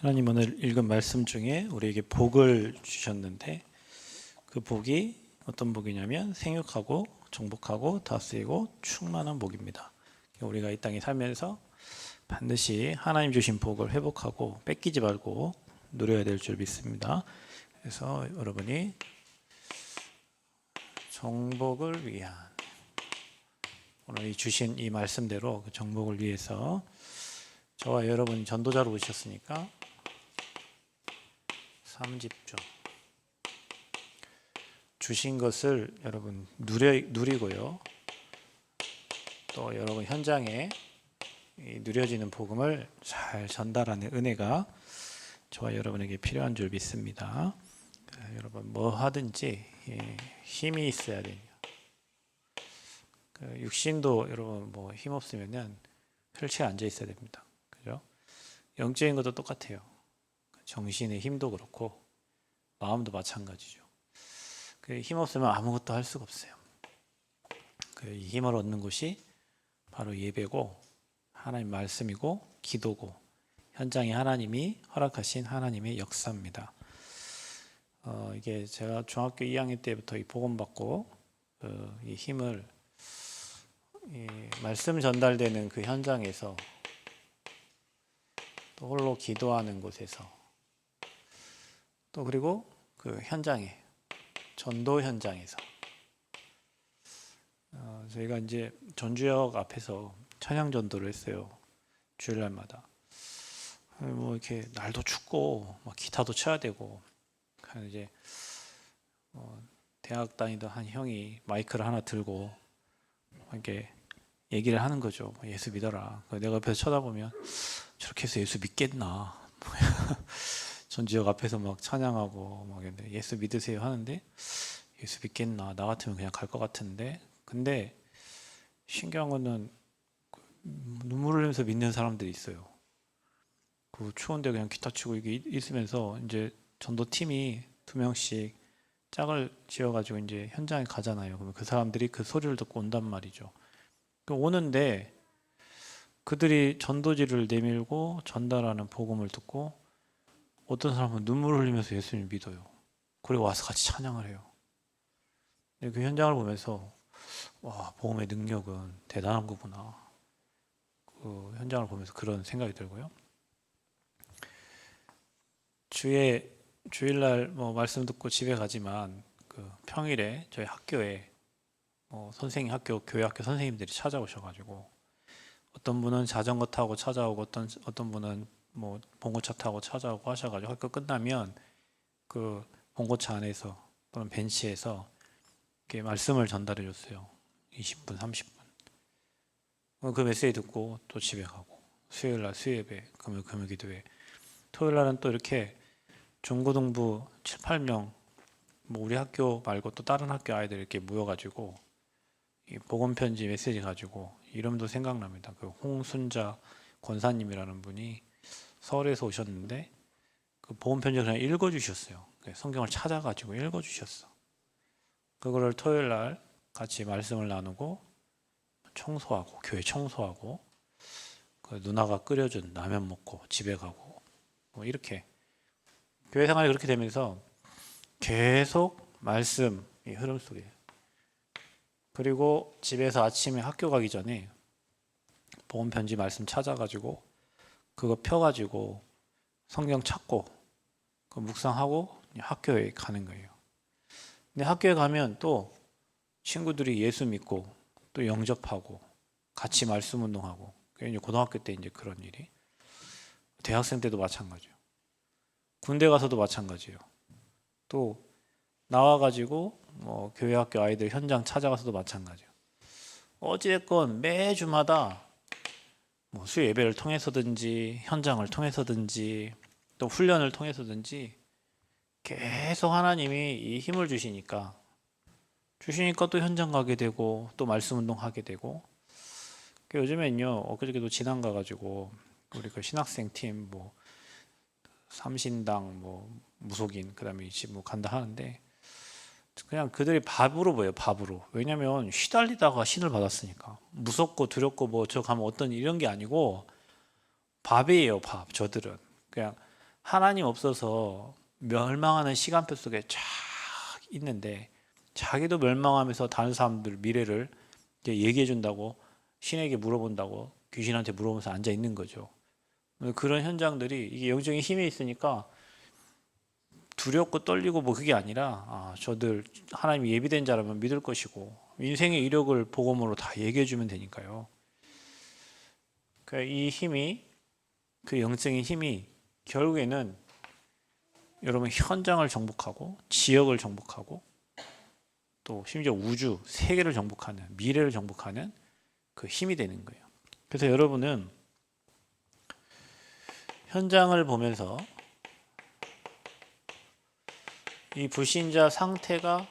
하나님 오늘 읽은 말씀 중에 우리에게 복을 주셨는데 그 복이 어떤 복이냐면 생육하고 정복하고 다스리고 충만한 복입니다. 우리가 이 땅에 살면서 반드시 하나님 주신 복을 회복하고 뺏기지 말고 누려야 될 줄 믿습니다. 그래서 여러분이 정복을 위한 오늘 주신 이 말씀대로 그 정복을 위해서 저와 여러분이 전도자로 오셨으니까 3집조 주신 것을 여러분 누리고요. 또 여러분 현장에 누려지는 복음을 잘 전달하는 은혜가 저와 여러분에게 필요한 줄 믿습니다. 여러분 뭐 하든지 힘이 있어야 돼요. 육신도 여러분 뭐 힘 없으면은 펼치에 앉아 있어야 됩니다. 그죠? 영적인 것도 똑같아요. 정신의 힘도 그렇고 마음도 마찬가지죠. 힘 없으면 아무것도 할 수가 없어요. 이 힘을 얻는 곳이 바로 예배고 하나님 말씀이고 기도고 현장에 하나님이 허락하신 하나님의 역사입니다. 이게 제가 중학교 2학년 때부터 이 복음 받고 이 힘을 이 말씀 전달되는 그 현장에서 또 홀로 기도하는 곳에서 또 그리고 그 현장에 전도 현장에서 저희가 이제 전주역 앞에서 찬양 전도를 했어요. 주일날마다 뭐 이렇게 날도 춥고 막 기타도 쳐야 되고 이제 대학 다니던 한 형이 마이크를 하나 들고 이렇게 얘기를 하는 거죠. 예수 믿어라. 내가 옆에서 쳐다보면 저렇게 해서 예수 믿겠나? 전지역 앞에서 막 찬양하고 막 예수 믿으세요 하는데 예수 믿겠나? 나 같으면 그냥 갈 것 같은데. 근데 신기한 거는 눈물을 흘리면서 믿는 사람들이 있어요. 그 추운데 그냥 기타 치고 이게 있으면서 이제 전도 팀이 2명씩 짝을 지어가지고 이제 현장에 가잖아요. 그러면 그 사람들이 그 소리를 듣고 온단 말이죠. 오는데 그들이 전도지를 내밀고 전달하는 복음을 듣고 어떤 사람은 눈물을 흘리면서 예수님을 믿어요. 그리고 와서 같이 찬양을 해요. 그 현장을 보면서 와, 복음의 능력은 대단한 거구나. 그 현장을 보면서 그런 생각이 들고요. 주일날 뭐 말씀 듣고 집에 가지만 그 평일에 저희 학교에 학교 교회 학교 선생님들이 찾아오셔가지고 어떤 분은 자전거 타고 찾아오고 어떤 분은 뭐 봉고차 타고 찾아오고 하셔가지고 학교 끝나면 그 봉고차 안에서 또는 벤치에서 이렇게 말씀을 전달해 줬어요. 20분, 30분. 그 메시지 듣고 또 집에 가고 수요일날 수예배, 금요일 기도회, 토요일날은 또 이렇게 중고등부 7, 8명 뭐 우리 학교 말고 또 다른 학교 아이들 이렇게 모여가지고 이 복음 편지 메시지 가지고 이름도 생각납니다. 그 홍순자 권사님이라는 분이 서울에서 오셨는데 그 복음 편지를 그냥 읽어주셨어요. 성경을 찾아가지고 읽어주셨어. 그거를 토요일 날 같이 말씀을 나누고 청소하고 교회 청소하고 그 누나가 끓여준 라면 먹고 집에 가고 뭐 이렇게 교회 생활이 그렇게 되면서 계속 말씀 이 흐름 속에 그리고 집에서 아침에 학교 가기 전에 복음 편지 말씀 찾아가지고 그거 펴가지고 성경 찾고 그 묵상하고 학교에 가는 거예요. 근데 학교에 가면 또 친구들이 예수 믿고 또 영접하고 같이 말씀 운동하고 이제 고등학교 때 이제 그런 일이 대학생 때도 마찬가지예요. 군대 가서도 마찬가지예요. 또 나와가지고 교회 학교 아이들 현장 찾아가서도 마찬가지예요. 어찌됐건 매주마다 뭐 수요 예배를 통해서든지 현장을 통해서든지 또 훈련을 통해서든지 계속 하나님이 이 힘을 주시니까 또 현장 가게 되고 또 말씀 운동하게 되고 요즘엔요 엊그저께도 진안 가가지고 우리 그 신학생 팀 뭐 삼신당 뭐 무속인 그다음에 뭐 간다 하는데 그냥 그들이 밥으로 보여요. 밥으로. 왜냐하면 휘달리다가 신을 받았으니까 무섭고 두렵고 뭐 저 가면 어떤 이런 게 아니고 밥이에요. 밥. 저들은 그냥 하나님 없어서 멸망하는 시간표 속에 쫙 있는데 자기도 멸망하면서 다른 사람들 미래를 이제 얘기해 준다고 신에게 물어본다고 귀신한테 물어보면서 앉아 있는 거죠. 그런 현장들이 이게 영적인 힘이 있으니까 두렵고 떨리고 뭐 그게 아니라 저들 하나님이 예비된 자라면 믿을 것이고 인생의 이력을 복음으로 다 얘기해 주면 되니까요. 이 힘이 그 영적인 힘이 결국에는 여러분 현장을 정복하고 지역을 정복하고 또 심지어 우주, 세계를 정복하는 미래를 정복하는 그 힘이 되는 거예요. 그래서 여러분은 현장을 보면서 이 불신자 상태가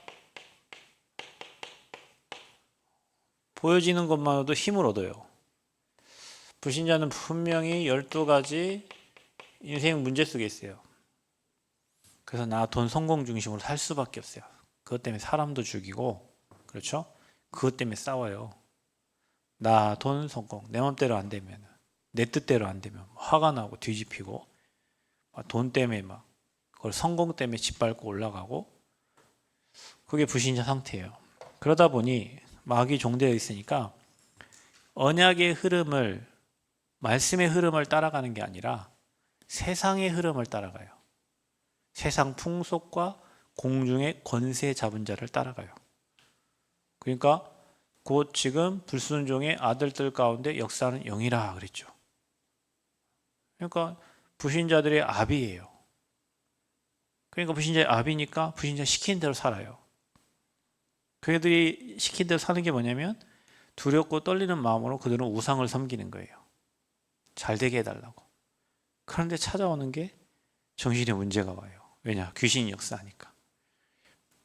보여지는 것만으로도 힘을 얻어요. 불신자는 분명히 12가지 인생 문제 속에 있어요. 그래서 나 돈 성공 중심으로 살 수밖에 없어요. 그것 때문에 사람도 죽이고, 그렇죠? 그것 때문에 싸워요. 나 돈 성공, 내 맘대로 안 되면, 내 뜻대로 안 되면 화가 나고 뒤집히고, 돈 때문에 막, 그걸 성공 때문에 짓밟고 올라가고, 그게 불신자 상태예요. 그러다 보니 마귀 종되어 있으니까 언약의 흐름을, 말씀의 흐름을 따라가는 게 아니라 세상의 흐름을 따라가요. 세상 풍속과 공중의 권세 잡은 자를 따라가요. 그러니까 곧 지금 불순종의 아들들 가운데 역사하는 영이라 그랬죠. 그러니까 불신자들의 아비예요. 그러니까 불신자의 아비니까 불신자 시킨 대로 살아요. 그들이 시킨 대로 사는 게 뭐냐면 두렵고 떨리는 마음으로 그들은 우상을 섬기는 거예요. 잘 되게 해달라고. 그런데 찾아오는 게 정신의 문제가 와요. 왜냐? 귀신이 역사하니까.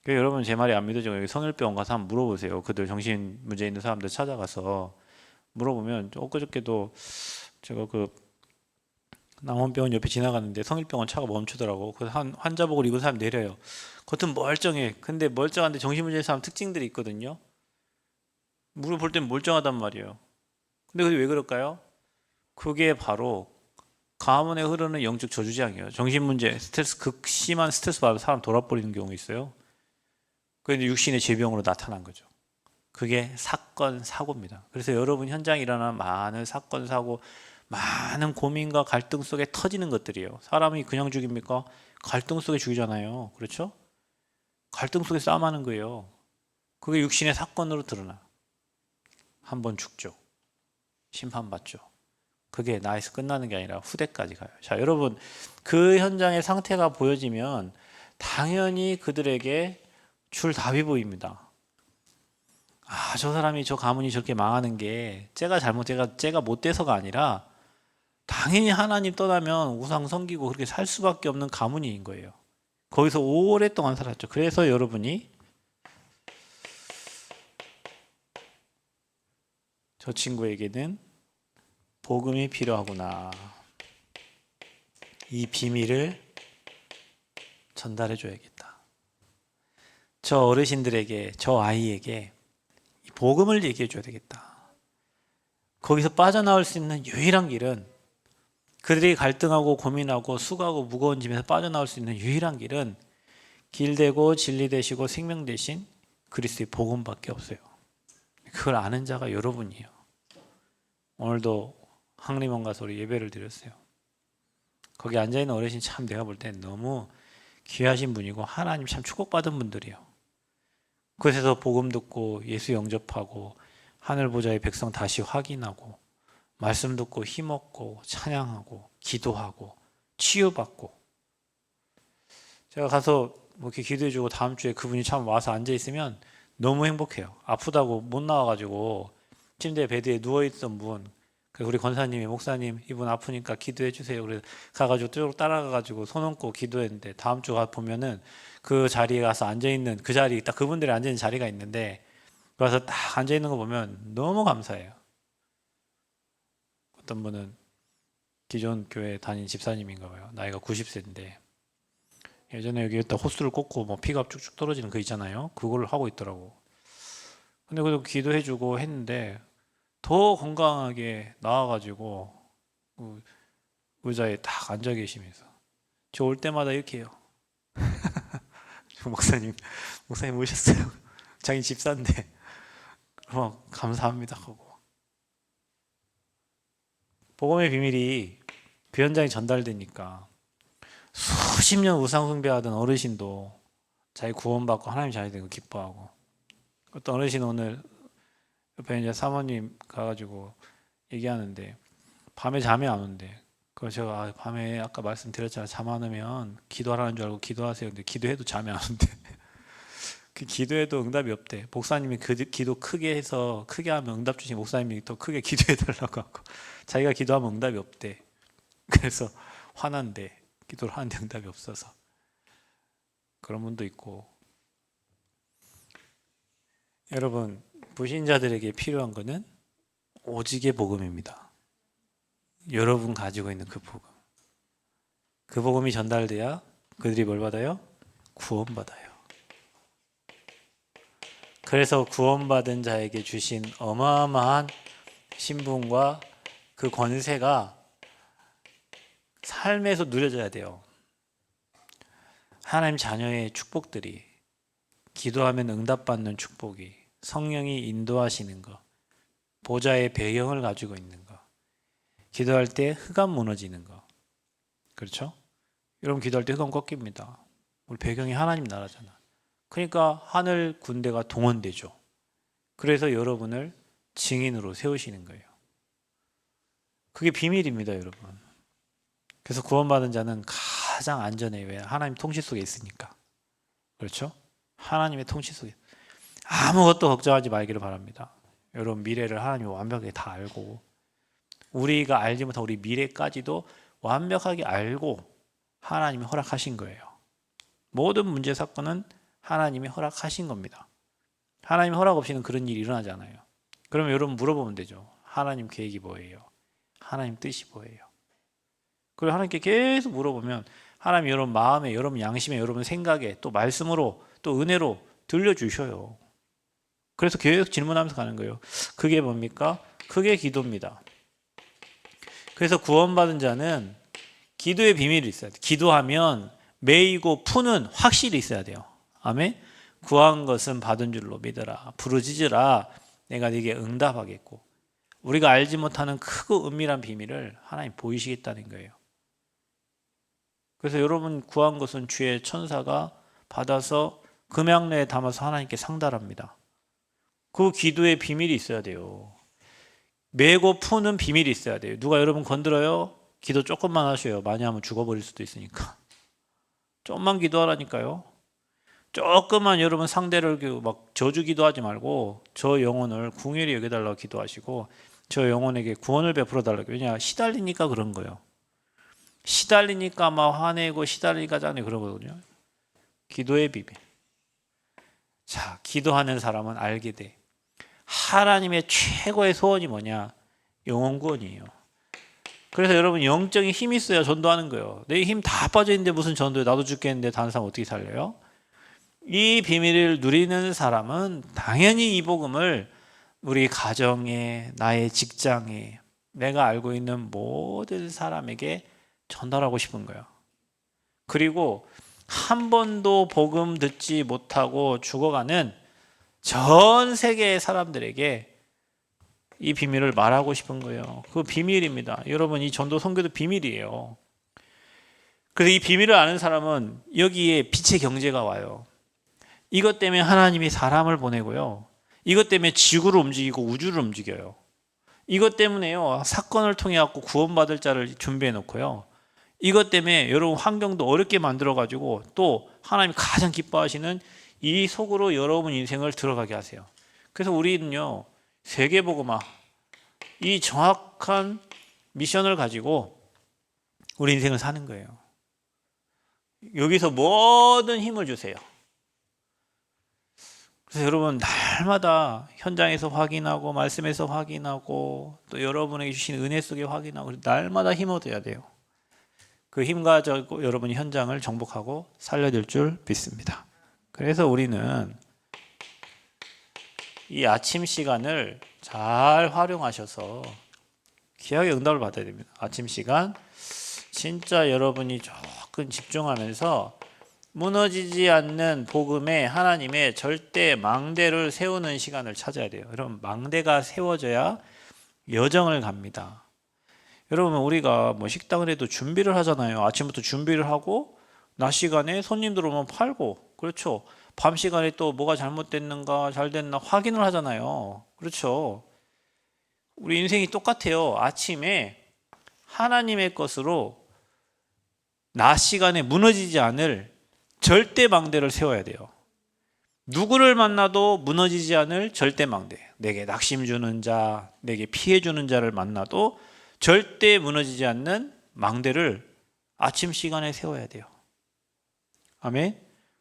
여러분 제 말이 안 믿어지고 여기 성일병원 가서 한번 물어보세요. 그들 정신 문제 있는 사람들 찾아가서 물어보면 엊그저께도 제가 그 남원병원 옆에 지나갔는데 성일병원 차가 멈추더라고. 그래서 한 환자복을 입은 사람 내려요. 겉은 멀쩡해. 근데 멀쩡한데 정신 문제 있는 사람 특징들이 있거든요. 물어볼 땐 멀쩡하단 말이에요. 근데 그게 왜 그럴까요? 그게 바로 가문에 흐르는 영적 저주장이에요. 정신 문제, 스트레스 극심한 스트레스 받아서 사람 돌아버리는 경우 있어요. 그게 육신의 질병으로 나타난 거죠. 그게 사건, 사고입니다. 그래서 여러분 현장에 일어나는 많은 사건, 사고, 많은 고민과 갈등 속에 터지는 것들이에요. 사람이 그냥 죽입니까? 갈등 속에 죽이잖아요. 그렇죠? 갈등 속에 싸움하는 거예요. 그게 육신의 사건으로 드러나. 한 번 죽죠. 심판받죠. 그게 나에서 끝나는 게 아니라 후대까지 가요. 자, 여러분, 그 현장의 상태가 보여지면 당연히 그들에게 줄 답이 보입니다. 저 사람이 저 가문이 저렇게 망하는 게 제가 못돼서가 아니라 당연히 하나님 떠나면 우상 섬기고 그렇게 살 수밖에 없는 가문인 거예요. 거기서 오랫동안 살았죠. 그래서 여러분이 저 친구에게는 복음이 필요하구나. 이 비밀을 전달해 줘야겠다. 저 어르신들에게, 저 아이에게 복음을 얘기해 줘야 되겠다. 거기서 빠져나올 수 있는 유일한 길은 그들이 갈등하고 고민하고 수고하고 무거운 짐에서 빠져나올 수 있는 유일한 길은 길되고 진리 되시고 생명 되신 그리스도의 복음밖에 없어요. 그걸 아는 자가 여러분이에요. 오늘도 항림원 가서 우리 예배를 드렸어요. 거기 앉아있는 어르신 참 내가 볼 땐 너무 귀하신 분이고 하나님 참 축복받은 분들이에요. 그곳에서 복음 듣고 예수 영접하고 하늘 보좌의 백성 다시 확인하고 말씀 듣고 힘없고 찬양하고 기도하고 치유받고 제가 가서 뭐 이렇게 기도해주고 다음 주에 그분이 참 와서 앉아있으면 너무 행복해요. 아프다고 못 나와가지고 침대 베드에 누워있던 분 우리 권사님이 목사님 이분 아프니까 기도해 주세요. 그래서 가가지고 쭉 따라가가지고 손 얹고 기도했는데 다음 주 보면은 그 자리에 가서 앉아있는 그 자리 딱 그분들이 앉아있는 자리가 있는데 가서 딱 앉아있는 거 보면 너무 감사해요. 어떤 분은 기존 교회 다닌 집사님인가 봐요. 나이가 90세인데 예전에 여기에다 호스를 꽂고 뭐 피가 쭉쭉 떨어지는 거 있잖아요. 그걸 하고 있더라고. 근데 그래도 기도해주고 했는데 더 건강하게 나와가지고 의자에 딱 앉아 계시면서 저 올 때마다 이렇게 해요. 목사님 오셨어요. 자기 집사인데. 그럼 감사합니다 하고. 복음의 비밀이 그 현장에 전달되니까 수십 년 우상 숭배하던 어르신도 자기 구원받고 하나님 자녀 된 거 기뻐하고, 어떤 어르신 오늘 옆에 이제 사모님 가가지고 얘기하는데 밤에 잠이 안 온대. 그래서 제가 밤에 아까 말씀드렸잖아요. 잠 안 오면 기도하라는 줄 알고 기도하세요. 근데 기도해도 잠이 안 온대. 그 기도해도 응답이 없대. 목사님이 그 기도 크게 해서 크게 하면 응답 주신 목사님이 더 크게 기도해 달라고 하고, 자기가 기도하면 응답이 없대. 그래서 화난대. 기도를 하는데 응답이 없어서. 그런 분도 있고. 여러분, 불신자들에게 필요한 것은 오직의 복음입니다. 여러분 가지고 있는 그 복음. 그 복음이 전달돼야 그들이 뭘 받아요? 구원받아요. 그래서 구원받은 자에게 주신 어마어마한 신분과 그 권세가 삶에서 누려져야 돼요. 하나님 자녀의 축복들이, 기도하면 응답받는 축복이, 성령이 인도하시는 것, 보좌의 배경을 가지고 있는 것, 기도할 때 흑암 무너지는 것. 그렇죠? 여러분 기도할 때 흑암 꺾입니다. 우리 배경이 하나님 나라잖아. 그러니까 하늘 군대가 동원되죠. 그래서 여러분을 증인으로 세우시는 거예요. 그게 비밀입니다, 여러분. 그래서 구원받은 자는 가장 안전해요. 왜? 하나님 통치 속에 있으니까. 그렇죠? 하나님의 통치 속에. 아무것도 걱정하지 말기를 바랍니다. 여러분 미래를 하나님이 완벽하게 다 알고, 우리가 알지 못한 우리 미래까지도 완벽하게 알고 하나님이 허락하신 거예요. 모든 문제 사건은 하나님이 허락하신 겁니다. 하나님 허락 없이는 그런 일이 일어나지 않아요. 그러면 여러분 물어보면 되죠. 하나님 계획이 뭐예요? 하나님 뜻이 뭐예요? 그리고 하나님께 계속 물어보면 하나님 여러분 마음에, 여러분 양심에, 여러분 생각에, 또 말씀으로, 또 은혜로 들려주셔요. 그래서 계속 질문하면서 가는 거예요. 그게 뭡니까? 그게 기도입니다. 그래서 구원받은 자는 기도의 비밀이 있어야 돼요. 기도하면 매이고 푸는 확실히 있어야 돼요. 아멘. 구한 것은 받은 줄로 믿어라. 부르짖으라. 내가 네게 응답하겠고. 우리가 알지 못하는 크고 은밀한 비밀을 하나님 보이시겠다는 거예요. 그래서 여러분 구한 것은 주의 천사가 받아서 금양내에 담아서 하나님께 상달합니다. 그 기도의 비밀이 있어야 돼요. 메고 푸는 비밀이 있어야 돼요. 누가 여러분 건드려요? 기도 조금만 하셔요. 많이 하면 죽어버릴 수도 있으니까. 조금만 기도하라니까요. 조금만 여러분 상대를 막 저주 기도하지 말고 저 영혼을 궁휼히 여겨달라고 기도하시고 저 영혼에게 구원을 베풀어 달라고. 왜냐? 시달리니까 그런 거예요. 시달리니까 막 화내고 시달리니까 짜네 그런 거거든요. 기도의 비밀. 자, 기도하는 사람은 알게 돼. 하나님의 최고의 소원이 뭐냐? 영혼 구원이에요. 그래서 여러분 영적인 힘이 있어야 전도하는 거예요. 내 힘 다 빠져 있는데 무슨 전도해? 나도 죽겠는데 다른 사람 어떻게 살려요? 이 비밀을 누리는 사람은 당연히 이 복음을 우리 가정에, 나의 직장에, 내가 알고 있는 모든 사람에게 전달하고 싶은 거예요. 그리고 한 번도 복음 듣지 못하고 죽어가는 전 세계의 사람들에게 이 비밀을 말하고 싶은 거예요. 그 비밀입니다. 여러분 이 전도 선교도 비밀이에요. 그래서 이 비밀을 아는 사람은 여기에 빛의 경제가 와요. 이것 때문에 하나님이 사람을 보내고요. 이것 때문에 지구를 움직이고 우주를 움직여요. 이것 때문에요. 사건을 통해 갖고 구원받을 자를 준비해 놓고요. 이것 때문에 여러분 환경도 어렵게 만들어 가지고 또 하나님이 가장 기뻐하시는 이 속으로 여러분 인생을 들어가게 하세요. 그래서 우리는요. 세계복음화 이 정확한 미션을 가지고 우리 인생을 사는 거예요. 여기서 모든 힘을 주세요. 그래서 여러분 날마다 현장에서 확인하고 말씀에서 확인하고 또 여러분에게 주신 은혜 속에 확인하고 날마다 힘 얻어야 돼요. 그 힘 가지고 여러분이 현장을 정복하고 살려낼 줄 믿습니다. 그래서 우리는 이 아침 시간을 잘 활용하셔서 귀하게 응답을 받아야 됩니다. 아침 시간 진짜 여러분이 조금 집중하면서 무너지지 않는 복음에 하나님의 절대 망대를 세우는 시간을 찾아야 돼요. 여러분, 망대가 세워져야 여정을 갑니다. 여러분, 우리가 뭐 식당을 해도 준비를 하잖아요. 아침부터 준비를 하고 낮 시간에 손님들 오면 팔고, 그렇죠. 밤 시간에 또 뭐가 잘못됐는가 잘 됐나 확인을 하잖아요. 그렇죠. 우리 인생이 똑같아요. 아침에 하나님의 것으로 낮 시간에 무너지지 않을 절대 망대를 세워야 돼요. 누구를 만나도 무너지지 않을 절대 망대. 내게 낙심 주는 자, 내게 피해 주는 자를 만나도 절대 무너지지 않는 망대를 아침 시간에 세워야 돼요. 아멘.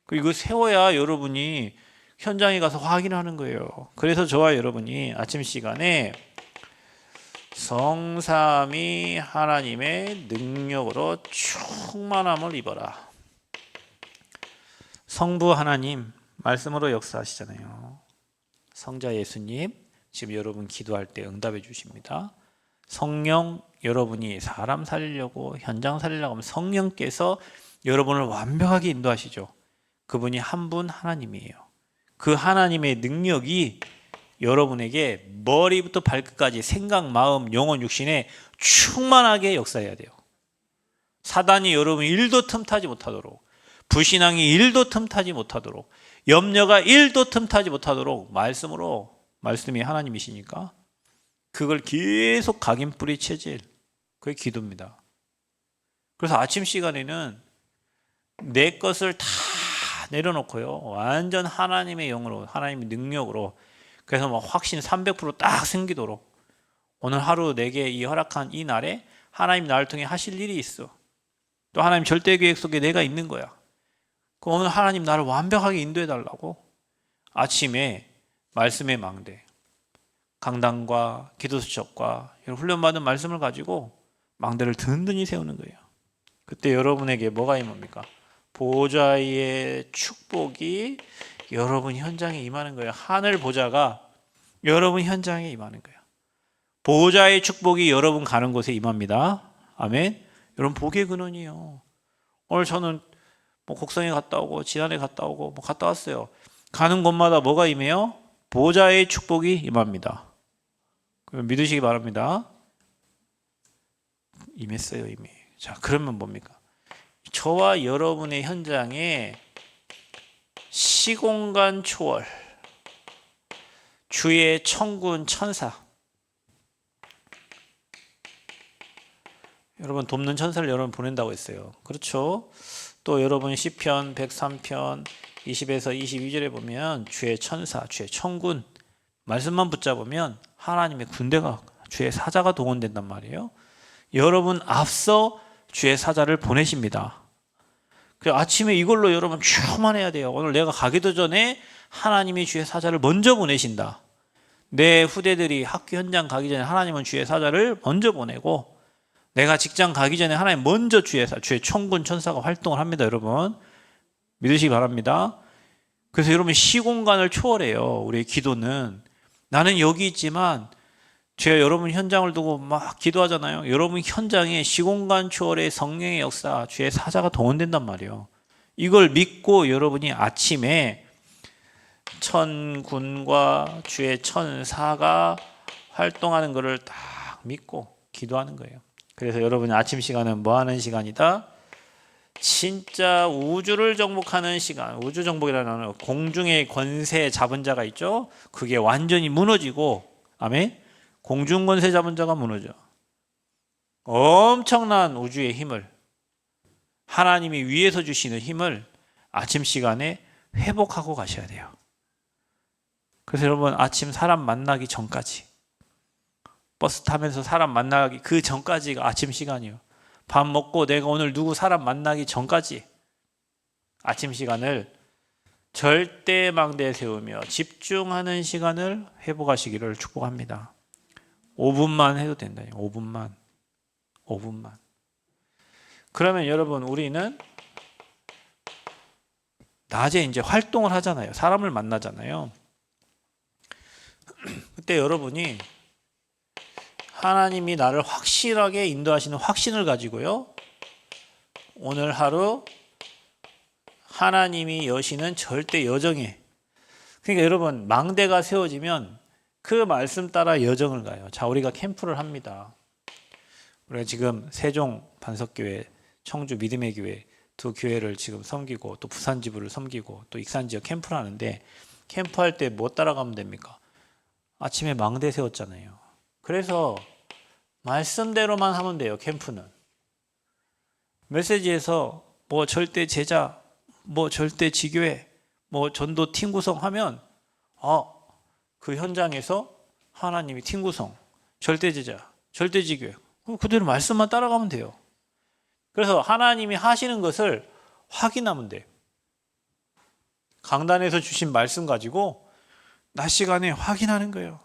그리고 세워야 여러분이 현장에 가서 확인하는 거예요. 그래서 저와 여러분이 아침 시간에 성삼위 하나님의 능력으로 충만함을 입어라. 성부 하나님 말씀으로 역사하시잖아요. 성자 예수님 지금 여러분 기도할 때 응답해 주십니다. 성령, 여러분이 사람 살리려고 현장 살리려고 하면 성령께서 여러분을 완벽하게 인도하시죠. 그분이 한 분 하나님이에요. 그 하나님의 능력이 여러분에게 머리부터 발끝까지 생각, 마음, 영혼, 육신에 충만하게 역사해야 돼요. 사단이 여러분 일도 틈타지 못하도록, 불신앙이 일도 틈타지 못하도록, 염려가 일도 틈타지 못하도록 말씀으로, 말씀이 하나님이시니까 그걸 계속 각인뿌리 체질, 그게 기도입니다. 그래서 아침 시간에는 내 것을 다 내려놓고요, 완전 하나님의 영으로, 하나님의 능력으로, 그래서 뭐 확신 300%딱 생기도록, 오늘 하루 내게 이 허락한 이 날에 하나님 나를 통해 하실 일이 있어. 또 하나님 절대 계획 속에 내가 있는 거야. 오늘 하나님 나를 완벽하게 인도해 달라고 아침에 말씀의 망대, 강단과 기도수첩과 훈련받은 말씀을 가지고 망대를 든든히 세우는 거예요. 그때 여러분에게 뭐가 임합니까? 보좌의 축복이 여러분 현장에 임하는 거예요. 하늘 보좌가 여러분 현장에 임하는 거예요. 보좌의 축복이 여러분 가는 곳에 임합니다. 아멘. 여러분 복의 근원이에요. 오늘 저는 뭐 곡성에 갔다 오고 지난해 갔다 오고 뭐 갔다 왔어요. 가는 곳마다 뭐가 임해요? 보좌의 축복이 임합니다. 믿으시기 바랍니다. 임했어요, 이미. 자, 그러면 뭡니까? 저와 여러분의 현장에 시공간 초월, 주의 천군 천사, 여러분 돕는 천사를 여러분 보낸다고 했어요. 그렇죠? 또 여러분 시편 103편 20에서 22절에 보면 주의 천사, 주의 천군 말씀만 붙잡으면 하나님의 군대가, 주의 사자가 동원된단 말이에요. 여러분 앞서 주의 사자를 보내십니다. 그 아침에 이걸로 여러분 충만해야 돼요. 오늘 내가 가기도 전에 하나님이 주의 사자를 먼저 보내신다. 내 후대들이 학교 현장 가기 전에 하나님은 주의 사자를 먼저 보내고, 내가 직장 가기 전에 하나님 먼저 주의 천군 천사가 활동을 합니다. 여러분 믿으시기 바랍니다. 그래서 여러분 시공간을 초월해요. 우리의 기도는 나는 여기 있지만 제가 여러분 현장을 두고 막 기도하잖아요. 여러분 현장에 시공간 초월의 성령의 역사, 주의 사자가 동원된단 말이에요. 이걸 믿고 여러분이 아침에 천군과 주의 천사가 활동하는 것을 딱 믿고 기도하는 거예요. 그래서 여러분이 아침 시간은 뭐 하는 시간이다? 진짜 우주를 정복하는 시간. 우주 정복이라는 공중의 권세 잡은 자가 있죠. 그게 완전히 무너지고, 아멘. 공중 권세 잡은 자가 무너져. 엄청난 우주의 힘을, 하나님이 위에서 주시는 힘을 아침 시간에 회복하고 가셔야 돼요. 그래서 여러분 아침 사람 만나기 전까지, 버스 타면서 사람 만나기 그 전까지가 아침 시간이에요. 밥 먹고 내가 오늘 누구 사람 만나기 전까지 아침 시간을 절대 망대에 세우며 집중하는 시간을 회복하시기를 축복합니다. 5분만 해도 된다. 5분만. 그러면 여러분 우리는 낮에 이제 활동을 하잖아요. 사람을 만나잖아요. 그때 여러분이 하나님이 나를 확실하게 인도하시는 확신을 가지고요, 오늘 하루 하나님이 여시는 절대 여정에, 그러니까 여러분 망대가 세워지면 그 말씀 따라 여정을 가요. 자, 우리가 캠프를 합니다. 우리가 지금 세종 반석교회, 청주 믿음의 교회 두 교회를 지금 섬기고 또 부산 지부를 섬기고 또 익산 지역 캠프를 하는데, 캠프할 때 뭐 따라가면 됩니까? 아침에 망대 세웠잖아요. 그래서 말씀대로만 하면 돼요. 캠프는 메시지에서 뭐 절대 제자, 뭐 절대 지교회, 뭐 전도 팀 구성하면 그 현장에서 하나님이 팀 구성, 절대 제자, 절대 지교회 그대로 말씀만 따라가면 돼요. 그래서 하나님이 하시는 것을 확인하면 돼요. 강단에서 주신 말씀 가지고 낮 시간에 확인하는 거예요.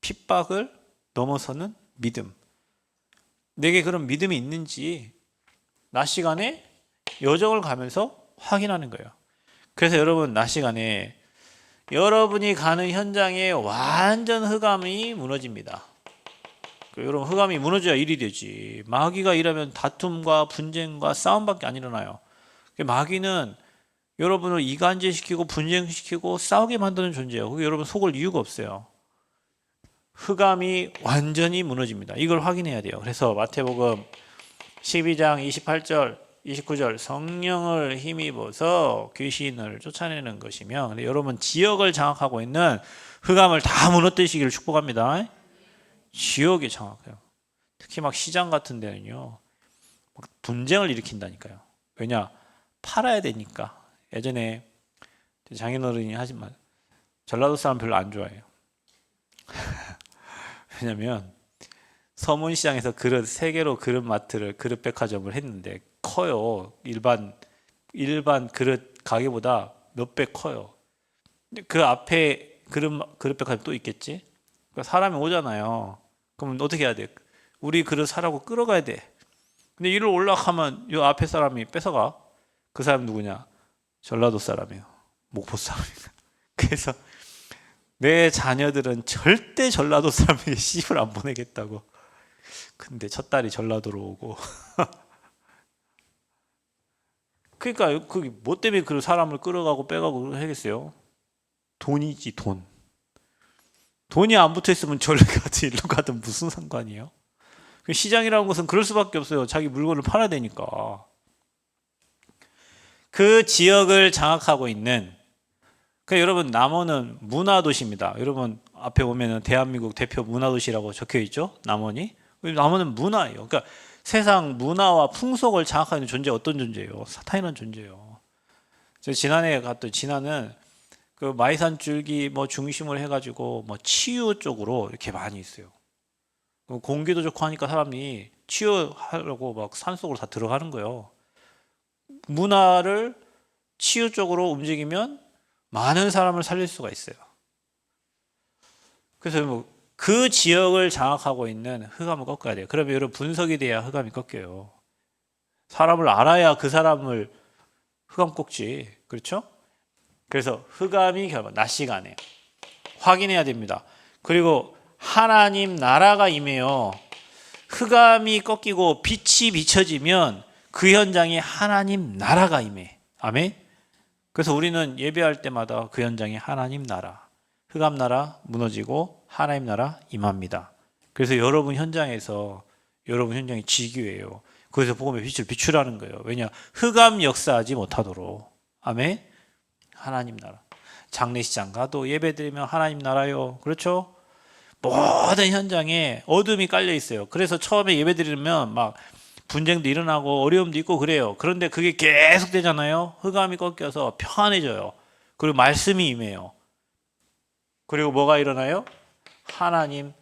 핍박을 넘어서는 믿음. 내게 그런 믿음이 있는지 낮 시간에 여정을 가면서 확인하는 거예요. 그래서 여러분 낮 시간에 여러분이 가는 현장에 완전 흑암이 무너집니다. 여러분 흑암이 무너져야 일이 되지. 마귀가 일하면 다툼과 분쟁과 싸움밖에 안 일어나요. 마귀는 여러분을 이간질시키고 분쟁시키고 싸우게 만드는 존재예요. 그게 여러분 속을 이유가 없어요. 흑암이 완전히 무너집니다. 이걸 확인해야 돼요. 그래서 마태복음 12장 28절 29절 성령을 힘입어서 귀신을 쫓아내는 것이며, 근데 여러분 지역을 장악하고 있는 흑암을 다 무너뜨리시기를 축복합니다. 지역이 장악해요. 특히 막 시장 같은 데는요 막 분쟁을 일으킨다니까요. 왜냐? 팔아야 되니까. 예전에 장인어른이 하지만 전라도 사람 별로 안 좋아해요. 왜냐면 서문시장에서 그릇 3개로 그릇 마트를 그릇 백화점을 했는데 커요. 일반 그릇 가게보다 몇 배 커요. 근데 그 앞에 그릇 백화점 또 있겠지? 그러니까 사람이 오잖아요. 그럼 어떻게 해야 돼? 우리 그릇 사라고 끌어가야 돼. 근데 이리로 올라가면 이 앞에 사람이 뺏어가. 그 사람 누구냐? 전라도 사람이에요. 목포 사람이에요. 그래서 내 자녀들은 절대 전라도 사람에게 시집을 안 보내겠다고. 근데 첫 딸이 전라도로 오고. 그러니까 그게 뭐 때문에 그 사람을 끌어가고 빼가고 하겠어요? 돈이지, 돈. 돈이 안 붙어 있으면 절로 가든 일로 가든 무슨 상관이에요? 시장이라는 것은 그럴 수밖에 없어요. 자기 물건을 팔아야 되니까. 그 지역을 장악하고 있는, 그러니까 여러분 남원은 문화도시입니다. 여러분 앞에 보면은 대한민국 대표 문화도시라고 적혀 있죠. 남원이. 남원은 문화예요. 그러니까 세상 문화와 풍속을 장악하는 존재, 어떤 존재예요? 사탄이라는 존재예요. 제가 지난해 갔던 진화는 그 마이산 줄기 뭐 중심을 해가지고 뭐 치유 쪽으로 이렇게 많이 있어요. 공기도 좋고 하니까 사람이 치유하려고 막 산속으로 다 들어가는 거예요. 문화를 치유 쪽으로 움직이면 많은 사람을 살릴 수가 있어요. 그래서 뭐 그 지역을 장악하고 있는 흑암을 꺾어야 돼요. 그러면 여러분 분석이 돼야 흑암이 꺾여요. 사람을 알아야 그 사람을 흑암 꺾지. 그렇죠? 그래서 흑암이 결국 낮 시간에 확인해야 됩니다. 그리고 하나님 나라가 임해요. 흑암이 꺾이고 빛이 비춰지면 그 현장에 하나님 나라가 임해. 아멘. 그래서 우리는 예배할 때마다 그 현장에 하나님 나라, 흑암 나라 무너지고 하나님 나라 임합니다. 그래서 여러분 현장에서 여러분 현장이 지교예요. 그래서 복음의 빛을 비추라는 거예요. 왜냐? 흑암 역사하지 못하도록. 아멘. 하나님 나라. 장례식장 가도 예배드리면 하나님 나라요. 그렇죠? 모든 현장에 어둠이 깔려 있어요. 그래서 처음에 예배드리면 막 분쟁도 일어나고 어려움도 있고 그래요. 그런데 그게 계속 되잖아요. 흑암이 꺾여서 평안해져요. 그리고 말씀이 임해요. 그리고 뭐가 일어나요? 하나님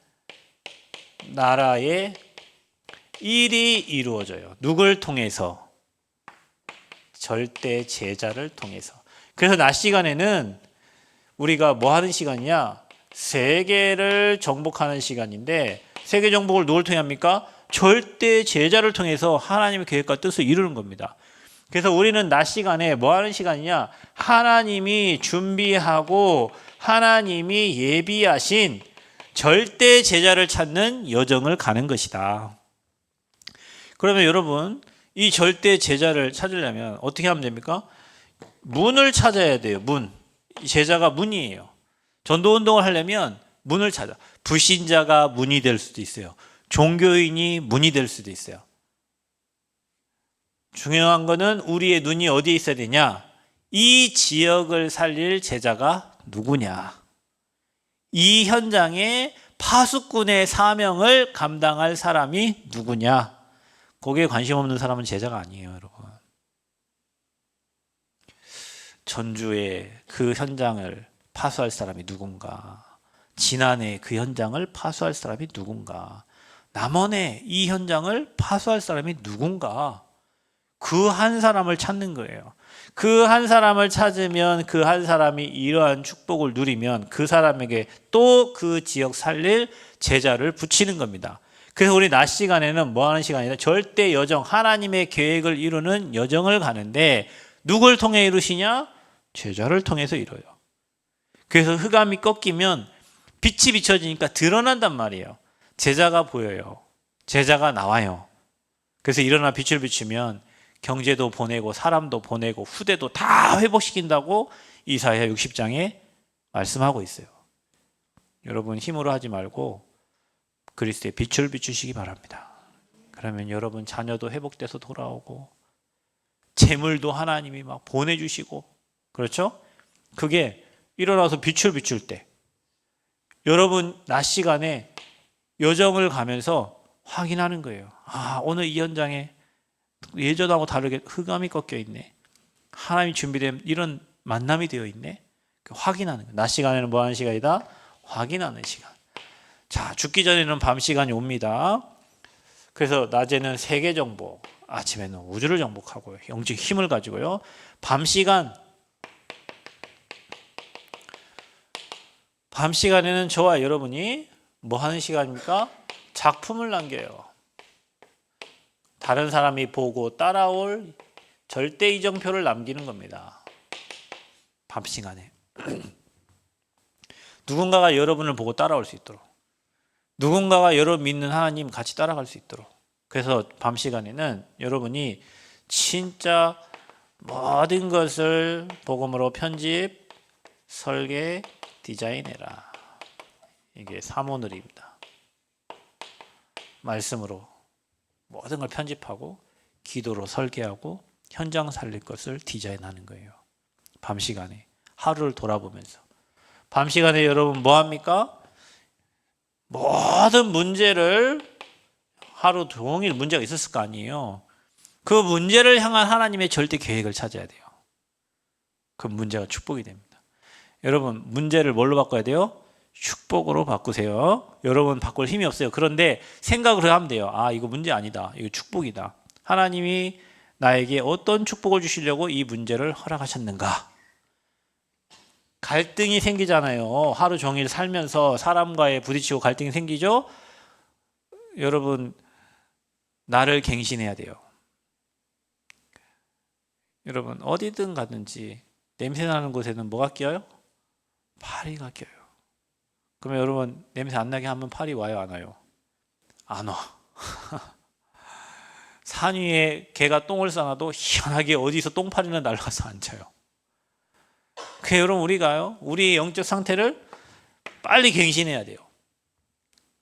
나라의 일이 이루어져요. 누굴 통해서? 절대 제자를 통해서. 그래서 낮 시간에는 우리가 뭐 하는 시간이냐? 세계를 정복하는 시간인데, 세계 정복을 누굴 통해 합니까? 절대 제자를 통해서 하나님의 계획과 뜻을 이루는 겁니다. 그래서 우리는 낮 시간에 뭐 하는 시간이냐? 하나님이 준비하고 하나님이 예비하신 절대 제자를 찾는 여정을 가는 것이다. 그러면 여러분, 이 절대 제자를 찾으려면 어떻게 하면 됩니까? 문을 찾아야 돼요. 문. 제자가 문이에요. 전도 운동을 하려면 문을 찾아. 불신자가 문이 될 수도 있어요. 종교인이 문이 될 수도 있어요. 중요한 거는 우리의 눈이 어디에 있어야 되냐? 이 지역을 살릴 제자가 누구냐? 이 현장에 파수꾼의 사명을 감당할 사람이 누구냐? 거기에 관심 없는 사람은 제자가 아니에요, 여러분. 전주의 그 현장을 파수할 사람이 누군가? 지난해 그 현장을 파수할 사람이 누군가? 남원의 이 현장을 파수할 사람이 누군가? 그 한 사람을 찾는 거예요. 그 한 사람을 찾으면 그 한 사람이 이러한 축복을 누리면 그 사람에게 또 그 지역 살릴 제자를 붙이는 겁니다. 그래서 우리 낮 시간에는 뭐 하는 시간이냐? 절대 여정, 하나님의 계획을 이루는 여정을 가는데 누굴 통해 이루시냐? 제자를 통해서 이뤄요. 그래서 흑암이 꺾이면 빛이 비춰지니까 드러난단 말이에요. 제자가 보여요. 제자가 나와요. 그래서 일어나 빛을 비추면 경제도 보내고 사람도 보내고 후대도 다 회복시킨다고 이사야 60장에 말씀하고 있어요. 여러분 힘으로 하지 말고 그리스도의 빛을 비추시기 바랍니다. 그러면 여러분 자녀도 회복돼서 돌아오고 재물도 하나님이 막 보내주시고, 그렇죠? 그게 일어나서 빛을 비출 때 여러분 낮 시간에 여정을 가면서 확인하는 거예요. 아, 오늘 이 현장에 예전하고 다르게 흑암이 꺾여 있네. 하나님이 준비된 이런 만남이 되어 있네. 확인하는 거예요. 낮 시간에는 뭐 하는 시간이다? 확인하는 시간. 자, 죽기 전에는 밤 시간이 옵니다. 그래서 낮에는 세계 정복, 아침에는 우주를 정복하고요. 영적 힘을 가지고요. 밤 시간에는 저와 여러분이 뭐 하는 시간입니까? 작품을 남겨요. 다른 사람이 보고 따라올 절대 이정표를 남기는 겁니다. 밤 시간에. 누군가가 여러분을 보고 따라올 수 있도록. 누군가가 여러분 믿는 하나님 같이 따라갈 수 있도록. 그래서 밤 시간에는 여러분이 진짜 모든 것을 복음으로 편집, 설계, 디자인해라. 이게 사모늘입니다. 말씀으로 모든 걸 편집하고 기도로 설계하고 현장 살릴 것을 디자인하는 거예요. 밤 시간에 하루를 돌아보면서. 밤 시간에 여러분 뭐 합니까? 모든 문제를 하루 종일 문제가 있었을 거 아니에요. 그 문제를 향한 하나님의 절대 계획을 찾아야 돼요. 그 문제가 축복이 됩니다. 여러분 문제를 뭘로 바꿔야 돼요? 축복으로 바꾸세요. 여러분 바꿀 힘이 없어요. 그런데 생각을 하면 돼요. 아, 이거 문제 아니다. 이거 축복이다. 하나님이 나에게 어떤 축복을 주시려고 이 문제를 허락하셨는가? 갈등이 생기잖아요. 하루 종일 살면서 사람과의 부딪히고 갈등이 생기죠. 여러분 나를 갱신해야 돼요. 여러분 어디든 가든지 냄새나는 곳에는 뭐가 껴요? 파리가 껴요. 그러면 여러분 냄새 안 나게 하면 파리 와요, 안 와요? 안 와. 산 위에 개가 똥을 싸놔도 희한하게 어디서 똥파리는 날아가서 앉아요. 그래서 여러분 우리가요, 우리의 영적 상태를 빨리 갱신해야 돼요.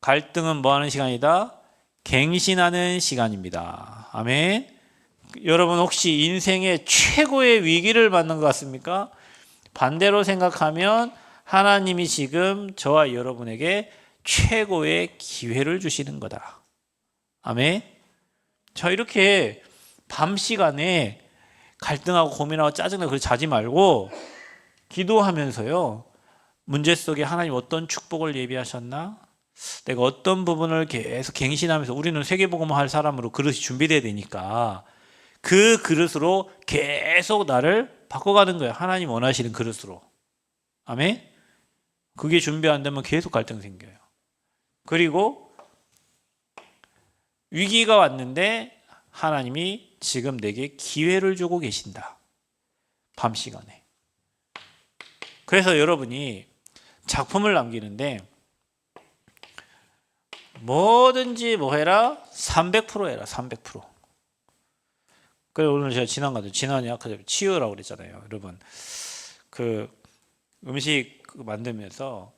갈등은 뭐 하는 시간이다? 갱신하는 시간입니다. 아멘. 여러분 혹시 인생의 최고의 위기를 맞는 것 같습니까? 반대로 생각하면 하나님이 지금 저와 여러분에게 최고의 기회를 주시는 거다. 아멘. 자, 이렇게 밤 시간에 갈등하고 고민하고 짜증나고 그렇게 자지 말고 기도하면서요, 문제 속에 하나님 어떤 축복을 예비하셨나? 내가 어떤 부분을 계속 갱신하면서, 우리는 세계복음을 할 사람으로 그릇이 준비돼야 되니까 그 그릇으로 계속 나를 바꿔가는 거예요. 하나님 원하시는 그릇으로. 아멘? 그게 준비 안 되면 계속 갈등 생겨요. 그리고 위기가 왔는데 하나님이 지금 내게 기회를 주고 계신다. 밤 시간에. 그래서 여러분이 작품을 남기는데 뭐든지 뭐 해라? 300% 해라. 300%. 그래서 오늘 제가 지난이 아까 치유라고 그랬잖아요. 여러분, 그 음식 만들면서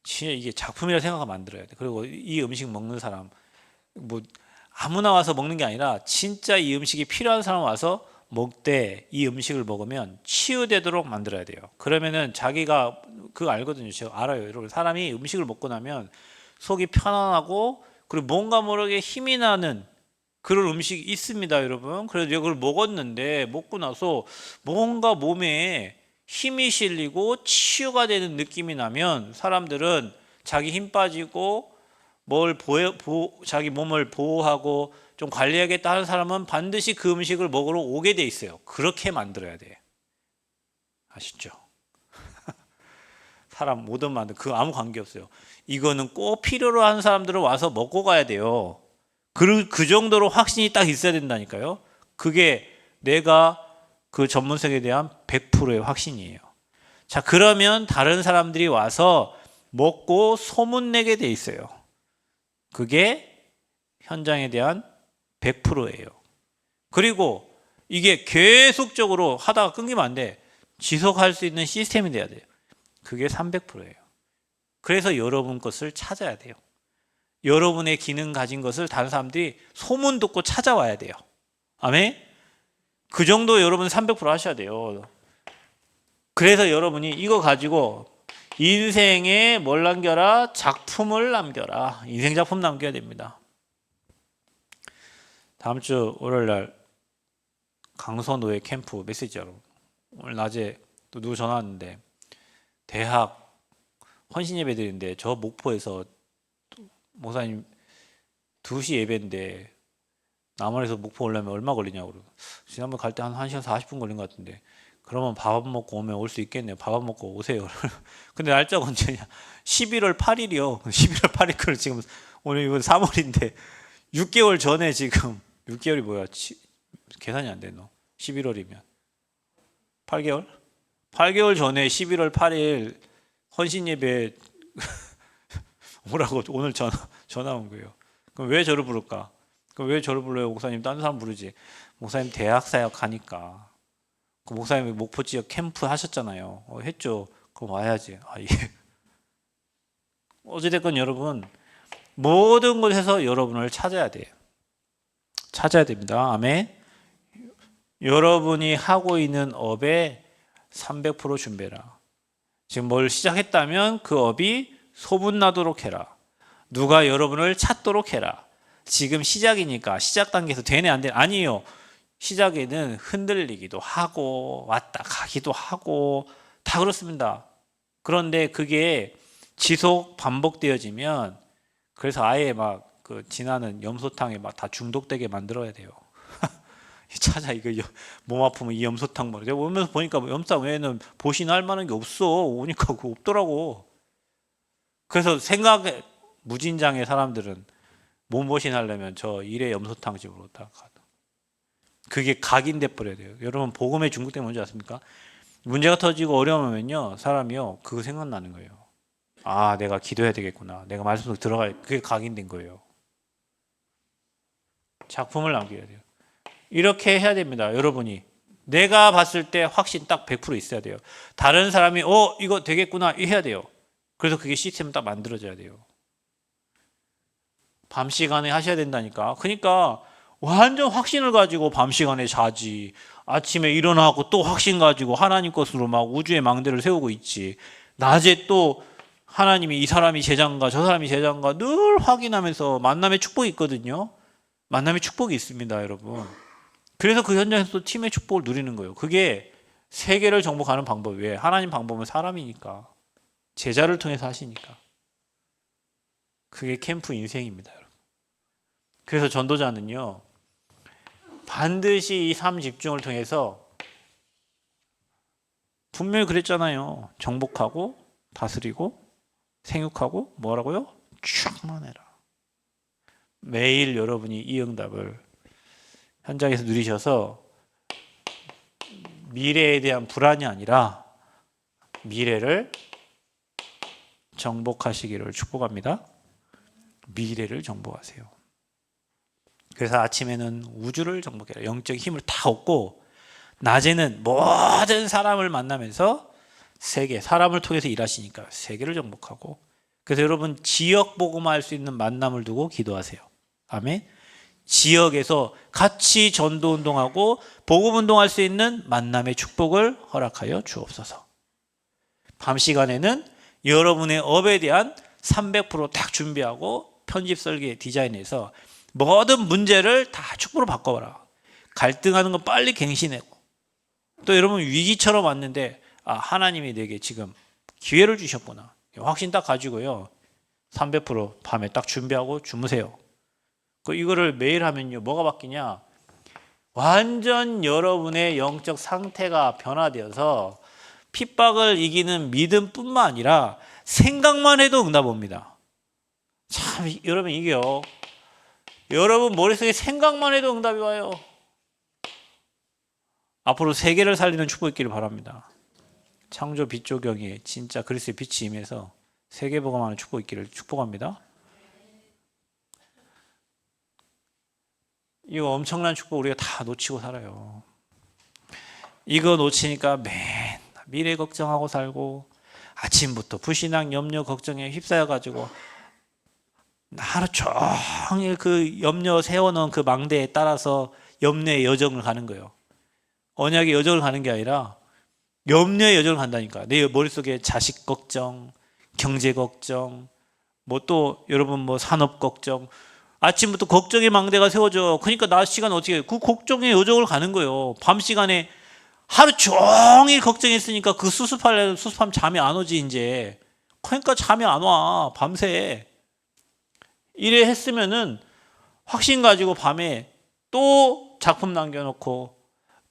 진짜 이게 작품이라 생각하고 만들어야 돼. 그리고 이 음식 먹는 사람, 뭐 아무나 와서 먹는 게 아니라 진짜 이 음식이 필요한 사람 와서 먹되 이 음식을 먹으면 치유되도록 만들어야 돼요. 그러면은 자기가 그거 알거든요. 제가 알아요. 여러분, 사람이 음식을 먹고 나면 속이 편안하고 그리고 뭔가 모르게 힘이 나는 그런 음식이 있습니다, 여러분. 그래서 내가 그걸 먹었는데 먹고 나서 뭔가 몸에 힘이 실리고 치유가 되는 느낌이 나면 사람들은 자기 힘 빠지고 자기 몸을 보호하고 좀 관리하겠다 하는 사람은 반드시 그 음식을 먹으러 오게 돼 있어요. 그렇게 만들어야 돼. 아시죠? 사람 뭐든 만든 그 아무 관계 없어요. 이거는 꼭 필요로 하는 사람들은 와서 먹고 가야 돼요. 그 정도로 확신이 딱 있어야 된다니까요. 그게 내가 그 전문성에 대한 100%의 확신이에요. 자, 그러면 다른 사람들이 와서 먹고 소문내게 돼 있어요. 그게 현장에 대한 100%예요. 그리고 이게 계속적으로 하다가 끊기면 안 돼. 지속할 수 있는 시스템이 돼야 돼요. 그게 300%예요. 그래서 여러분 것을 찾아야 돼요. 여러분의 기능 가진 것을 다른 사람들이 소문 듣고 찾아와야 돼요. 아멘? 그 정도 여러분 300% 하셔야 돼요. 그래서 여러분이 이거 가지고 인생에 뭘 남겨라? 작품을 남겨라. 인생 작품 남겨야 됩니다. 다음 주 월요일날 강서노예 캠프 메시지 여러분. 오늘 낮에 또 누구 전화 왔는데 대학 헌신 예배 드리는데 저 목포에서 목사님 2시 예배인데 남원에서 목포 오려면 얼마 걸리냐고 그러고 지난번 갈 때 한 1시간 40분 걸린 것 같은데 그러면 밥 먹고 오면 올 수 있겠네요. 밥 먹고 오세요. 근데 날짜가 언제냐? 11월 8일이요. 11월 8일 걸 지금 오늘 이건 3월인데 6개월 전에 지금 6개월이 뭐야? 계산이 안 되노? 11월이면 8개월? 8개월 전에 11월 8일 헌신 예배 오라고 오늘 전화 온 거예요. 그럼 왜 저를 부를까? 그럼 왜 저를 불러요? 목사님 다른 사람 부르지. 목사님 대학 사역 하니까. 그 목사님 목포 지역 캠프 하셨잖아요. 했죠. 그럼 와야지. 예. 어찌됐건 여러분 모든 곳에서 여러분을 찾아야 돼요. 찾아야 됩니다. 아멘. 여러분이 하고 있는 업에 300% 준비해라. 지금 뭘 시작했다면 그 업이 소문나도록 해라. 누가 여러분을 찾도록 해라. 지금 시작이니까 시작 단계에서 되네 안 되네 아니에요. 시작에는 흔들리기도 하고 왔다 가기도 하고 다 그렇습니다. 그런데 그게 지속 반복되어지면 그래서 아예 막 그 지나는 염소탕에 막 다 중독되게 만들어야 돼요. 찾아 이거 몸 아프면 이 염소탕 먹어. 제가 오면서 보니까 염소탕 외에는 보신할 만한 게 없어. 오니까 그거 없더라고. 그래서 생각에 무진장의 사람들은 몸보신 하려면 저 일회 염소탕 집으로 딱 가. 그게 각인돼 버려야 돼요. 여러분 복음의 중독된 뭔지 아십니까? 문제가 터지고 어려우면요 사람이요 그거 생각나는 거예요. 아 내가 기도해야 되겠구나. 내가 말씀 속 들어가야 그게 각인된 거예요. 작품을 남겨야 돼요. 이렇게 해야 됩니다. 여러분이 내가 봤을 때 확신 딱 100% 있어야 돼요. 다른 사람이 이거 되겠구나 해야 돼요. 그래서 그게 시스템 딱 만들어져야 돼요. 밤 시간에 하셔야 된다니까. 그러니까 완전 확신을 가지고 밤 시간에 자지. 아침에 일어나고 또 확신 가지고 하나님 것으로 막 우주의 망대를 세우고 있지. 낮에 또 하나님이 이 사람이 제자인가 저 사람이 제자인가 늘 확인하면서 만남의 축복이 있거든요. 만남의 축복이 있습니다, 여러분. 그래서 그 현장에서 또 팀의 축복을 누리는 거예요. 그게 세계를 정복하는 방법. 왜? 하나님 방법은 사람이니까. 제자를 통해서 하시니까. 그게 캠프 인생입니다, 여러분. 그래서 전도자는요. 반드시 이 삶 집중을 통해서 분명히 그랬잖아요. 정복하고 다스리고 생육하고 뭐라고요? 충만해라. 매일 여러분이 이 응답을 현장에서 누리셔서 미래에 대한 불안이 아니라 미래를 정복하시기를 축복합니다. 미래를 정복하세요. 그래서 아침에는 우주를 정복해라. 영적 힘을 다 얻고 낮에는 모든 사람을 만나면서 세계, 사람을 통해서 일하시니까 세계를 정복하고, 그래서 여러분 지역 복음화할 수 있는 만남을 두고 기도하세요. 아멘. 지역에서 같이 전도 운동하고 복음 운동할 수 있는 만남의 축복을 허락하여 주옵소서. 밤 시간에는 여러분의 업에 대한 300%딱 준비하고 편집 설계 디자인해서 모든 문제를 다 축복으로 바꿔봐라. 갈등하는 거 빨리 갱신하고, 또 여러분 위기처럼 왔는데 하나님이 내게 지금 기회를 주셨구나. 확신 딱 가지고요. 300% 밤에 딱 준비하고 주무세요. 이거를 매일 하면요. 뭐가 바뀌냐? 완전 여러분의 영적 상태가 변화되어서 핍박을 이기는 믿음뿐만 아니라 생각만 해도 응답 옵니다. 참 여러분 이게요. 여러분 머릿속에 생각만 해도 응답이 와요. 앞으로 세계를 살리는 축복이 있기를 바랍니다. 창조 빛 조경에 진짜 그리스도의 빛이 임해서 세계 복음하는 축복이 있기를 축복합니다. 이거 엄청난 축복 우리가 다 놓치고 살아요. 이거 놓치니까 맨 미래 걱정하고 살고 아침부터 불신앙 염려 걱정에 휩싸여 가지고 하루 종일 그 염려 세워놓은 그 망대에 따라서 염려의 여정을 가는 거예요. 언약의 여정을 가는 게 아니라 염려의 여정을 간다니까. 내 머릿속에 자식 걱정, 경제 걱정, 뭐 또 여러분 뭐 산업 걱정, 아침부터 걱정의 망대가 세워져. 그러니까 낮 시간 어떻게 해요? 그 걱정의 여정을 가는 거예요. 밤 시간에 하루 종일 걱정했으니까 그 수습하면 잠이 안 오지 이제. 그러니까 잠이 안 와. 밤새. 이래 했으면은 확신 가지고 밤에 또 작품 남겨놓고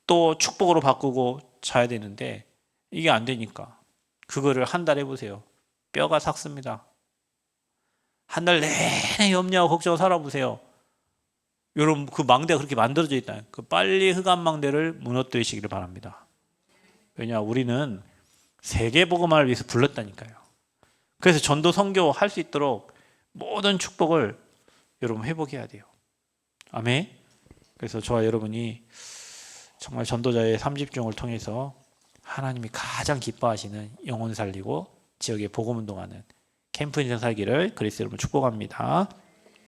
또 축복으로 바꾸고 자야 되는데 이게 안 되니까 그거를 한 달 해보세요. 뼈가 삭습니다. 한 달 내내 염려하고 걱정하고 살아보세요. 여러분 그 망대가 그렇게 만들어져 있다. 그 빨리 흑암 망대를 무너뜨리시기를 바랍니다. 왜냐 우리는 세계 복음화를 위해서 불렀다니까요. 그래서 전도 선교 할 수 있도록 모든 축복을 여러분 회복해야 돼요. 아멘. 그래서 저와 여러분이 정말 전도자의 3집중을 통해서 하나님이 가장 기뻐하시는 영혼 살리고 지역에 복음 운동하는 캠프 인생 살기를 그리스도 여러분 축복합니다.